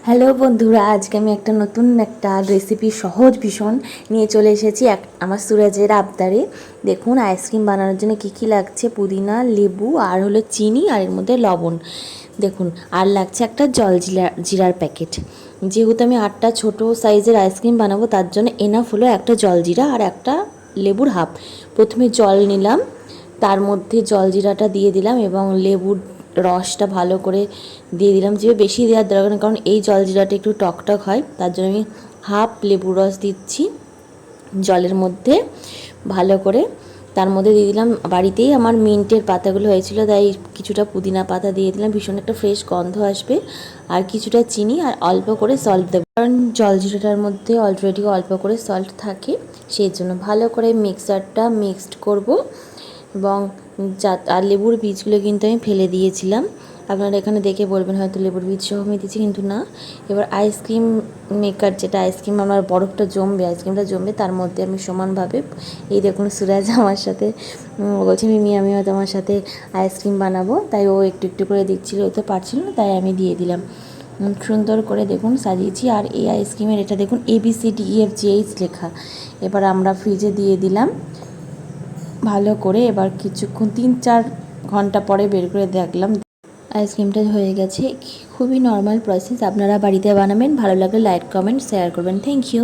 Hello বন্ধুরা, আজকে আমি নতুন একটা রেসিপি সহজ ভীষণ নিয়ে চলে এসেছি আমার সুরাজের আবদারে। দেখুন, আইসক্রিম বানানোর জন্য কী কী লাগছে: পুদিনা, লেবু, আর হলো চিনি, আর এর মধ্যে লবণ। দেখুন, আর লাগছে একটা জিরার প্যাকেট। যেহেতু আমি 8টা ছোটো সাইজের আইসক্রিম বানাবো, তার জন্য এনাফ হলো একটা জলজিরা আর একটা লেবুর হাফ। প্রথমে জল নিলাম, তার মধ্যে জলজিরাটা দিয়ে দিলাম এবং লেবুর রসটা ভালো করে দিয়ে দিলাম। যে বেশি দেওয়ার দরকার নেই, কারণ এই জলজিরাটা একটু টকটক হয়, তার জন্য আমি হাফ লেবুর রস দিচ্ছি জলের মধ্যে ভালো করে। তার মধ্যে দিয়ে দিলাম, বাড়িতেই আমার মিন্টের পাতাগুলো হয়েছিল, তাই কিছুটা পুদিনা পাতা দিয়ে দিলাম, ভীষণ একটা ফ্রেশ গন্ধ আসবে। আর কিছুটা চিনি আর অল্প করে সল্ট দেবো, কারণ জলজিরাটার মধ্যে অলরেডি অল্প করে সল্ট থাকে, সেই জন্য ভালো করে মিক্সারটা মিক্সড করব। এবং আর লেবুর বীজগুলো কিন্তু আমি ফেলে দিয়েছিলাম। আপনারা এখানে দেখে বলবেন হয়তো লেবুর বীজ সহ আমি দিচ্ছি, কিন্তু না। এবার আইসক্রিম মেকার, যেটা আইসক্রিম আমার বরফটা জমবে, আইসক্রিমটা জমবে, তার মধ্যে আমি সমানভাবে, এই দেখুন সুরাজ আমার সাথে বলছি, মিমি আমিও তোমার সাথে আইসক্রিম বানাবো, তাই ও একটু একটু করে দিচ্ছিল, ও তো পারছিল না, তাই আমি দিয়ে দিলাম। সুন্দর করে দেখুন সাজিয়েছি। আর এই আইসক্রিমের এটা দেখুন ABCDEFGH লেখা। এবার আমরা ফ্রিজে দিয়ে দিলাম ভালো করে। এবার কিছুক্ষণ 3-4 ঘন্টা পরে বের করে দেখলাম আইসক্রিমটা হয়ে গেছে। খুবই নর্মাল প্রসেস, আপনারা বাড়িতে বানাবেন। ভালো লাগলে লাইক, কমেন্ট, শেয়ার করবেন। Thank you.